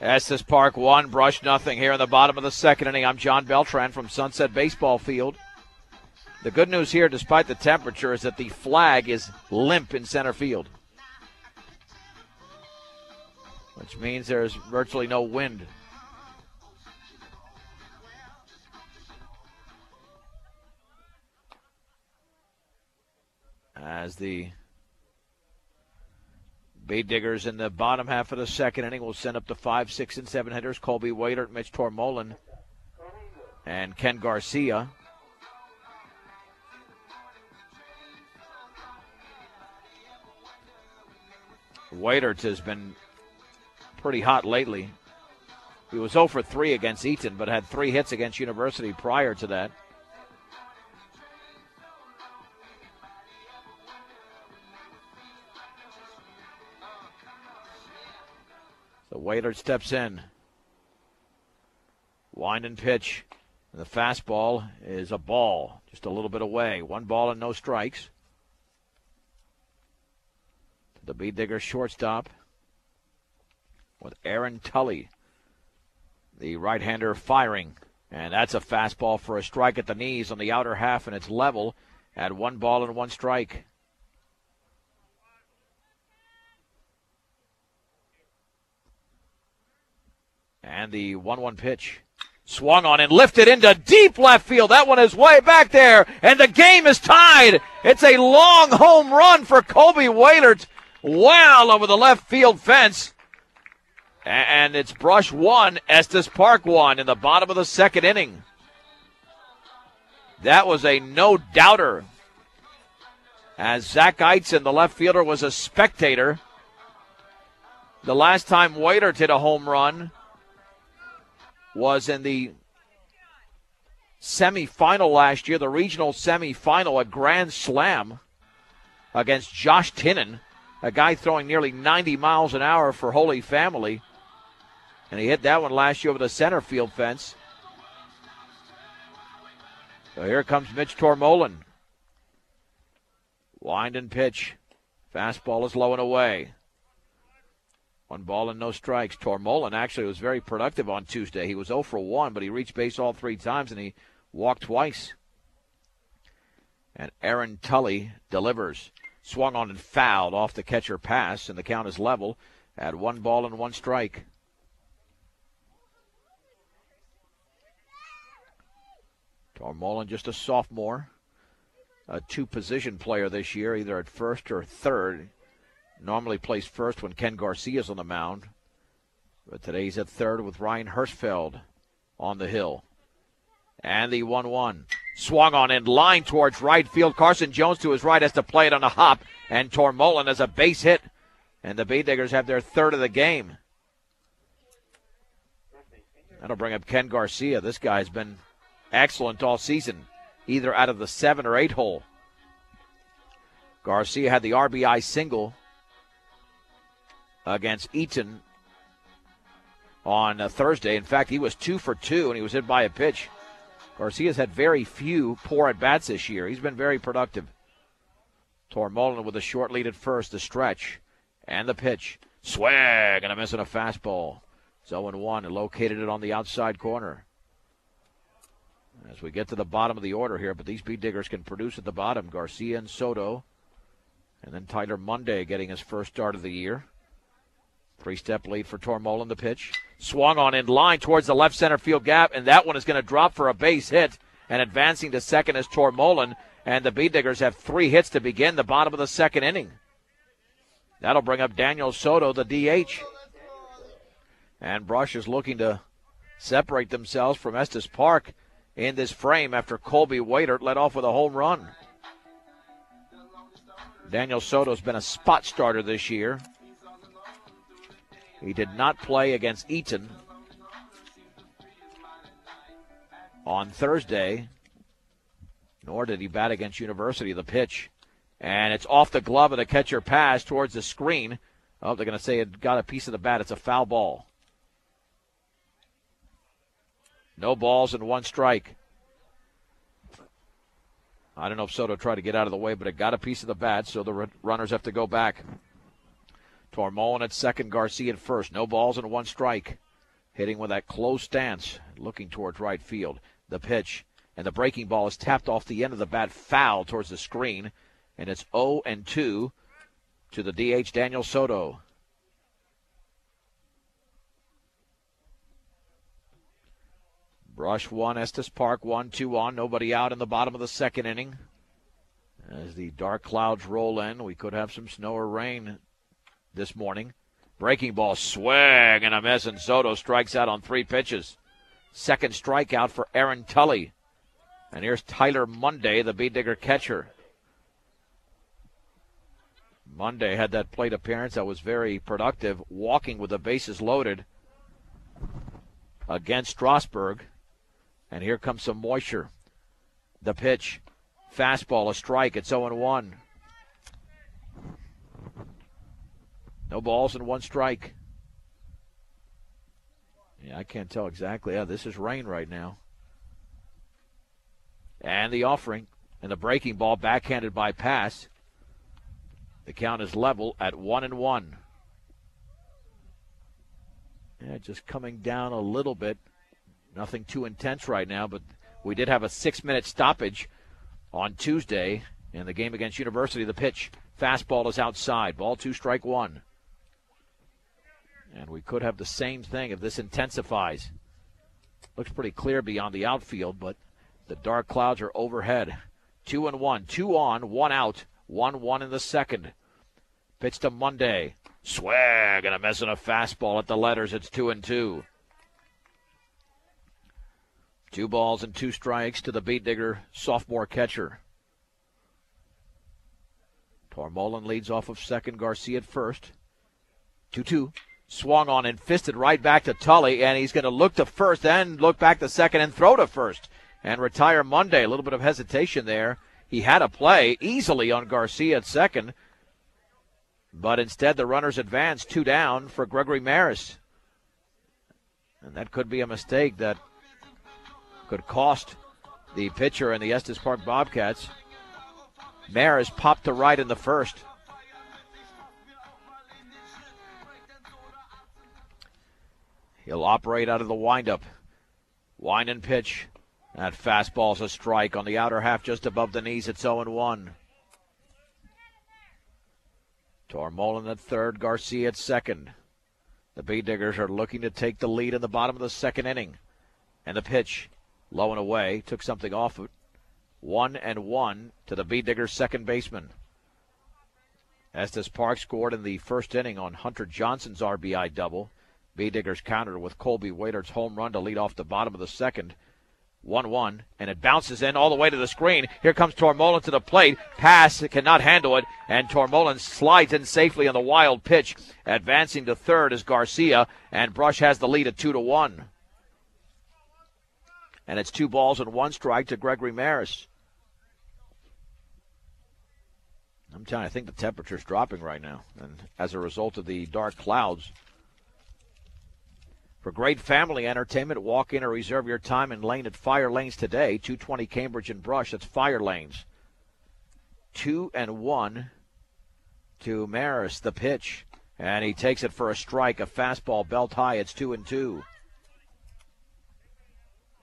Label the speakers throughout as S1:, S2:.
S1: Estes Park 1, Brush nothing here in the bottom of the second inning. I'm John Beltran from Sunset Baseball Field. The good news here, despite the temperature, is that the flag is limp in center field, which means there's virtually no wind. As the Bay Diggers in the bottom half of the second inning will send up the 5, 6, and 7 hitters. Colby Waitert, Mitch Tormolin, and Ken Garcia. Waitert has been pretty hot lately. He was 0 for 3 against Eaton, but had 3 hits against University prior to that. So Waitert steps in. Wind and pitch. And the fastball is a ball, just a little bit away. 1 ball and no strikes. The Bee Diggers shortstop with Aaron Tully, the right-hander, firing. And that's a fastball for a strike at the knees on the outer half, and it's level at 1 ball and 1 strike. And the 1-1 pitch. Swung on and lifted into deep left field. That one is way back there, and the game is tied. It's a long home run for Colby Waitert. Well over the left field fence. And it's Brush 1, Estes Park 1 in the bottom of the second inning. That was a no-doubter, as Zach Eitzen, the left fielder, was a spectator. The last time Waitert hit a home run was in the semifinal last year, the regional semifinal, a grand slam against Josh Tinnen, a guy throwing nearly 90 miles an hour for Holy Family. And he hit that one last year over the center field fence. So here comes Mitch Tormolin. Wind and pitch. Fastball is low and away. 1 ball and no strikes. Tormolin actually was very productive on Tuesday. He was 0 for 1, but he reached base all 3 times, and he walked twice. And Aaron Tully delivers. Swung on and fouled off the catcher pass, and the count is level at 1 ball and 1 strike. Tormolin, just a sophomore, a 2-position player this year, either at first or third. Normally plays first when Ken Garcia's on the mound, but today he's at third with Ryan Hirschfeld on the hill. And the 1-1. Swung on in line towards right field. Carson Jones to his right has to play it on a hop. And Tormolin has a base hit. And the Bee Diggers have their third of the game. That'll bring up Ken Garcia. This guy's been excellent all season, either out of the 7 or 8 hole. Garcia had the RBI single against Eaton on Thursday. In fact, he was 2 for 2, and he was hit by a pitch. Garcia's had very few poor at-bats this year. He's been very productive. Tormolin with a short lead at first, the stretch, and the pitch. Swag, and a miss on a fastball. 0-1, and located it on the outside corner. As we get to the bottom of the order here, but these Bee Diggers can produce at the bottom. Garcia and Soto, and then Tyler Monday getting his first start of the year. 3-step lead for Tormolin, the pitch. Swung on in line towards the left center field gap, and that one is going to drop for a base hit. And advancing to second is Tormolin, and the Bee Diggers have 3 hits to begin the bottom of the second inning. That'll bring up Daniel Soto, the DH. And Brush is looking to separate themselves from Estes Park in this frame after Colby Waitert led off with a home run. Daniel Soto's been a spot starter this year. He did not play against Eaton on Thursday, nor did he bat against University. The pitch, and it's off the glove of the catcher pass towards the screen. Oh, they're going to say it got a piece of the bat. It's a foul ball. No balls and 1 strike. I don't know if Soto tried to get out of the way, but it got a piece of the bat, so the runners have to go back. Tormolin at second, Garcia at first. No balls and 1 strike. hitting with that close stance, looking towards right field. The pitch, and the breaking ball is tapped off the end of the bat, foul towards the screen, and it's 0-2 to the DH, Daniel Soto. Brush 1, Estes Park 1, 2 on, nobody out in the bottom of the second inning. As the dark clouds roll in, we could have some snow or rain this morning. Breaking ball, swing and a miss, and Soto strikes out on 3 pitches. Second strikeout for Aaron Tully. And here's Tyler Monday, the beat digger catcher. Monday had that plate appearance that was very productive, walking with the bases loaded against Strasburg. And here comes some moisture. The pitch, fastball, a strike. It's 0-1. No balls and 1 strike. Yeah, I can't tell exactly. Yeah, this is rain right now. And the offering, and the breaking ball, backhanded by pass. The count is level at 1-1. Yeah, just coming down a little bit. Nothing too intense right now, but we did have a 6-minute stoppage on Tuesday in the game against University. The pitch, fastball is outside. Ball 2, strike 1. And we could have the same thing if this intensifies. Looks pretty clear beyond the outfield, but the dark clouds are overhead. 2-1, 2 on, 1 out, 1-1 in the second. Pitch to Monday. Swag and a miss and a fastball at the letters. It's 2-2. 2 balls and 2 strikes to the beat digger, sophomore catcher. Tormolen leads off of second, Garcia at first. 2-2. Swung on and fisted right back to Tully, and he's going to look to first, then look back to second and throw to first and retire Monday. A little bit of hesitation there. He had a play easily on Garcia at second, but instead the runners advance 2 down for Gregory Maris. And that could be a mistake that could cost the pitcher and the Estes Park Bobcats. Maris popped to right in the first. He'll operate out of the windup. Wind and pitch. That fastball's a strike on the outer half just above the knees. It's 0-1. Tormolen at third, Garcia at second. The Beat Diggers are looking to take the lead in the bottom of the second inning. And the pitch, low and away, took something off it. 1-1 to the Beat Diggers' second baseman. Estes Park scored in the first inning on Hunter Johnson's RBI double. Beat Diggers countered with Colby Waiter's home run to lead off the bottom of the second. 1-1, and it bounces in all the way to the screen. Here comes Tormolen to the plate. Pass, cannot handle it, and Tormolen slides in safely on the wild pitch. Advancing to third is Garcia, and Brush has the lead at 2-1. And it's 2 balls and 1 strike to Gregory Maris. I'm telling you, I think the temperature's dropping right now, and as a result of the dark clouds. For great family entertainment, walk in or reserve your time and lane at Fire Lanes today. 220 Cambridge and Brush. That's Fire Lanes. 2-1 to Maris, the pitch. And he takes it for a strike, a fastball belt high. It's 2-2.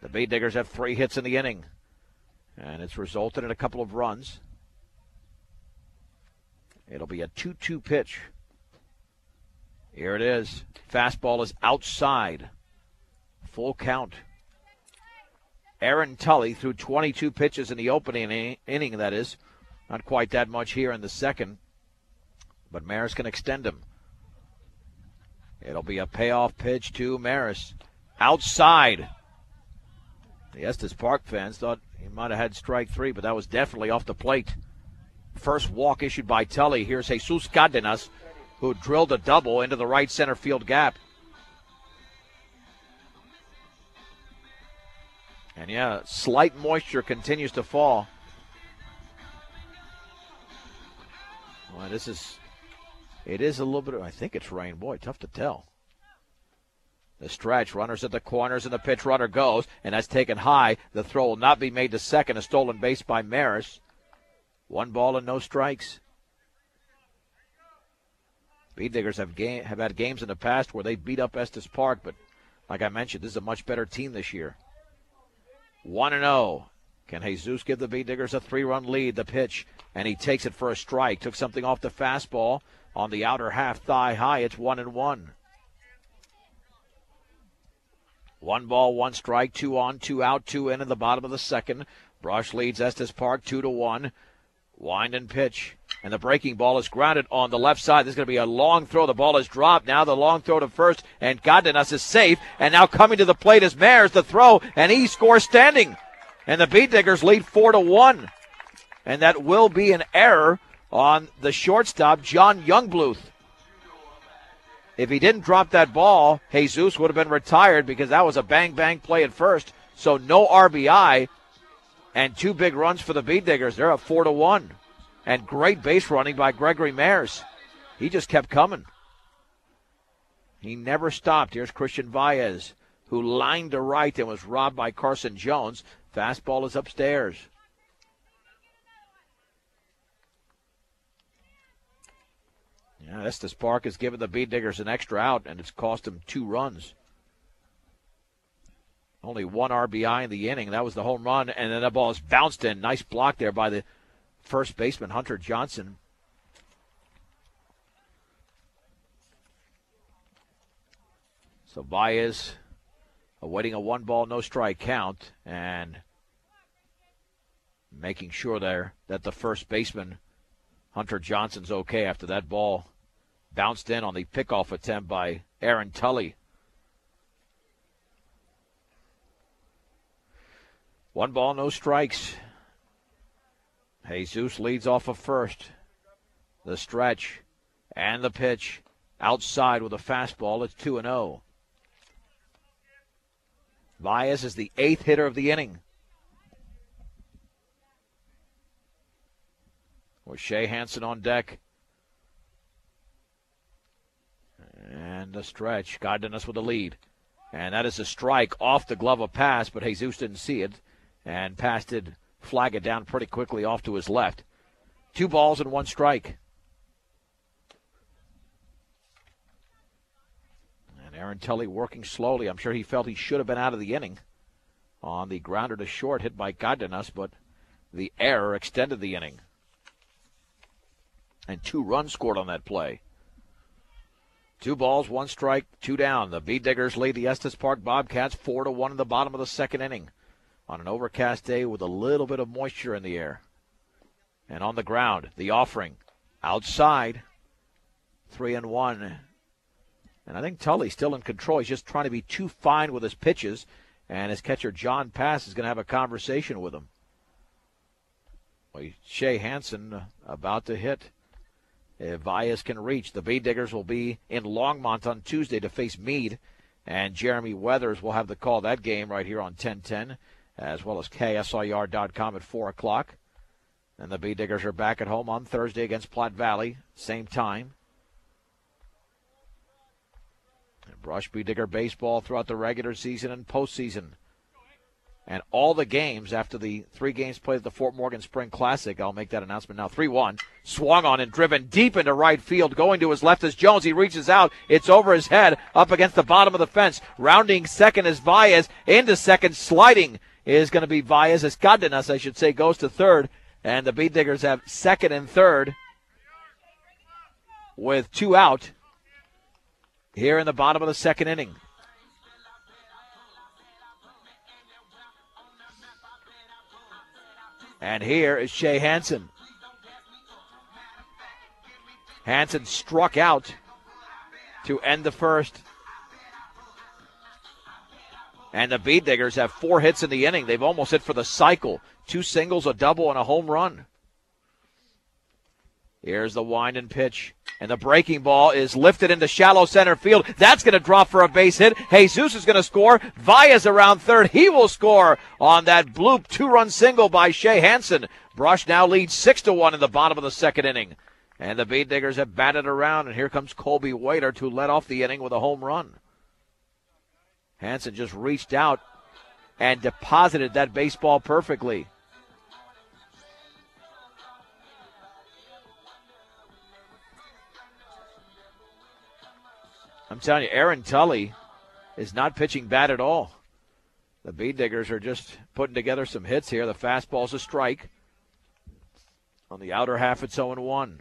S1: The Beat Diggers have 3 hits in the inning. And it's resulted in a couple of runs. It'll be a 2-2 pitch. Here it is. Fastball is outside. Full count. Aaron Tully threw 22 pitches in the opening inning, that is. Not quite that much here in the second. But Maris can extend him. It'll be a payoff pitch to Maris. Outside. The Estes Park fans thought he might have had strike 3, but that was definitely off the plate. First walk issued by Tully. Here's Jesus Cardenas, who drilled a double into the right center field gap. And yeah, slight moisture continues to fall. Well, it is a little bit, I think it's rain. Boy, tough to tell. The stretch, runners at the corners, and the pitch runner goes, and that's taken high. The throw will not be made to second. A stolen base by Maris. 1 ball and no strikes. Beat Diggers have had games in the past where they beat up Estes Park, but Like I mentioned, this is a much better team this year. 1-0. Can Jesus give the Beat Diggers a 3-run lead? The pitch, and he takes it for a strike. Took something off the fastball on the outer half thigh high. It's 1-1. 1 ball, 1 strike, 2 on, 2 out, 2 in the bottom of the second. Brush leads Estes Park 2-1. Wind and pitch. And the breaking ball is grounded on the left side. This is going to be a long throw. The ball is dropped. Now the long throw to first. And Godinez is safe. And now coming to the plate is Mares, the throw. And he scores standing. And the Beat Diggers lead 4-1. And that will be an error on the shortstop, John Youngbluth. If he didn't drop that ball, Jesus would have been retired because that was a bang-bang play at first. So no RBI. And 2 big runs for the Beat Diggers. They're up 4-1. And great base running by Gregory Mares. He just kept coming. He never stopped. Here's Christian Baez, who lined to right and was robbed by Carson Jones. Fastball is upstairs. Yeah, Estes Park has given the Beat Diggers an extra out, and it's cost them 2 runs. Only 1 RBI in the inning. That was the home run, and then the ball is bounced in. Nice block there by the first baseman, Hunter Johnson. So Baez awaiting a 1 ball, no strike count, and making sure there that the first baseman, Hunter Johnson's okay after that ball bounced in on the pickoff attempt by Aaron Tully. 1 ball, no strikes. Jesus leads off of first. The stretch and the pitch outside with a fastball. It's 2-0. Baez is the 8th hitter of the inning. With Shea Hansen on deck. And the stretch. Godinez with the lead. And that is a strike off the glove of pass, but Jesus didn't see it. And Pass did flag it down pretty quickly off to his left. 2 balls and 1 strike. And Aaron Tully working slowly. I'm sure he felt he should have been out of the inning on the grounder to short hit by Godinez, but the error extended the inning. And 2 runs scored on that play. 2 balls, 1 strike, 2 down. The Beat Diggers lead the Estes Park Bobcats 4-1 in the bottom of the second inning. On an overcast day with a little bit of moisture in the air. And on the ground, the offering outside, 3-1. And I think Tully's still in control. He's just trying to be too fine with his pitches. And his catcher, John Pass, is going to have a conversation with him. Well, Shea Hansen about to hit. If Baez can reach, the Beat Diggers will be in Longmont on Tuesday to face Meade. And Jeremy Weathers will have the call that game right here on 1010. As well as KSIR.com at 4 o'clock. And the Beat Diggers are back at home on Thursday against Platte Valley, same time. And Brush Beat Digger baseball throughout the regular season and postseason. And all the games after the 3 games played at the Fort Morgan Spring Classic, I'll make that announcement now, 3-1. Swung on and driven deep into right field. Going to his left is Jones. He reaches out. It's over his head, up against the bottom of the fence. Rounding second is Baez. Into second, sliding is going to be Baez. As Godinez, I should say, goes to third. And the Beat Diggers have second and third with 2 out here in the bottom of the second inning. And here is Shea Hansen. Hansen struck out to end the first. And the Beat Diggers have 4 hits in the inning. They've almost hit for the cycle. 2 singles, a double, and a home run. Here's the wind and pitch. And the breaking ball is lifted into shallow center field. That's going to drop for a base hit. Jesus is going to score. Baez around third. He will score on that bloop 2-run single by Shea Hansen. Brush now leads 6-1 in the bottom of the second inning. And the Beat Diggers have batted around. And here comes Colby Waiter to let off the inning with a home run. Hansen just reached out and deposited that baseball perfectly. I'm telling you, Aaron Tully is not pitching bad at all. The Bead Diggers are just putting together some hits here. The fastball's a strike. On the outer half, it's 0-1.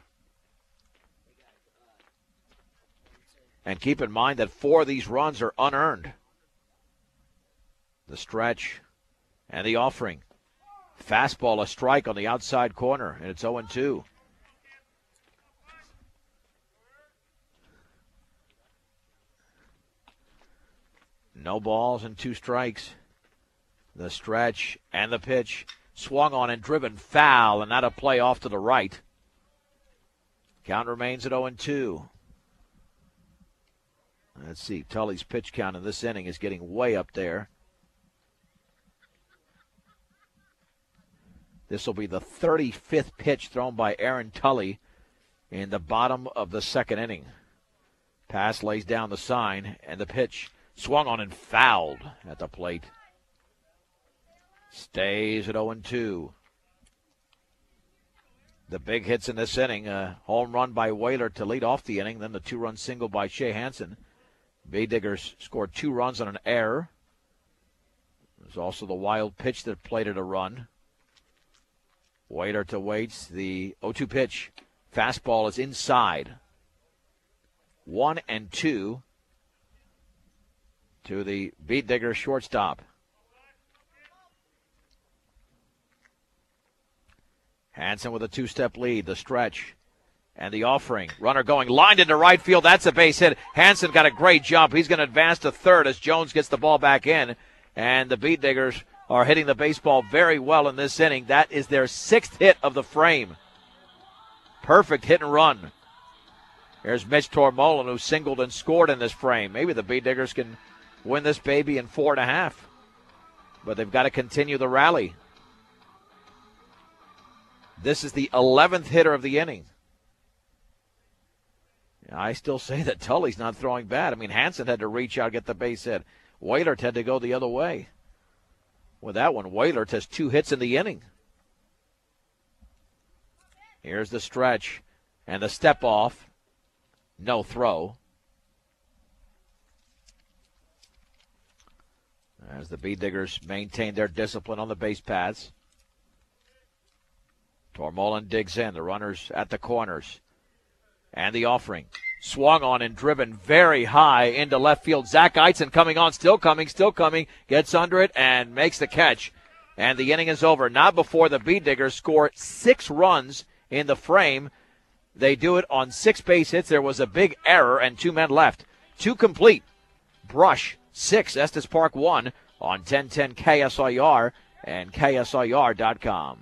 S1: And keep in mind that 4 of these runs are unearned. The stretch and the offering. Fastball, a strike on the outside corner, and it's 0-2. No balls and 2 strikes. The stretch and the pitch. Swung on and driven foul, and not a play off to the right. Count remains at 0-2. Let's see. Tully's pitch count in this inning is getting way up there. This will be the 35th pitch thrown by Aaron Tully in the bottom of the second inning. Pass lays down the sign, and the pitch swung on and fouled at the plate. Stays at 0-2. The big hits in this inning, a home run by Whaler to lead off the inning, then the 2-run single by Shea Hansen. Bead Diggers scored 2 runs on an error. There's also the wild pitch that plated a run. Whaler to Waits, the 0-2 pitch. Fastball is inside. 1-2 to the Bead Diggers shortstop. Hansen with a 2-step lead, the stretch and the offering. Runner going lined into right field. That's a base hit. Hansen got a great jump. He's going to advance to third as Jones gets the ball back in. And the Bead Diggers are hitting the baseball very well in this inning. That is their 6th hit of the frame. Perfect hit and run. Here's Mitch Tormolen, who singled and scored in this frame. Maybe the Bead Diggers can win this baby in 4.5. But they've got to continue the rally. This is the 11th hitter of the inning. I still say that Tully's not throwing bad. I mean, Hansen had to reach out, get the base hit. Whaler had to go the other way. With that one, Whaler has 2 hits in the inning. Here's the stretch and the step off. No throw. As the Bead Diggers maintain their discipline on the base paths. Tormolen digs in. The runners at the corners. And the offering. Swung on and driven very high into left field. Zach Eitzen coming on, still coming. Gets under it and makes the catch. And the inning is over. Not before the Bead Diggers score 6 runs in the frame. They do it on 6 base hits. There was a big error and 2 men left. 2 complete. Brush 6, Estes Park 1 on 1010 KSIR and KSIR.com.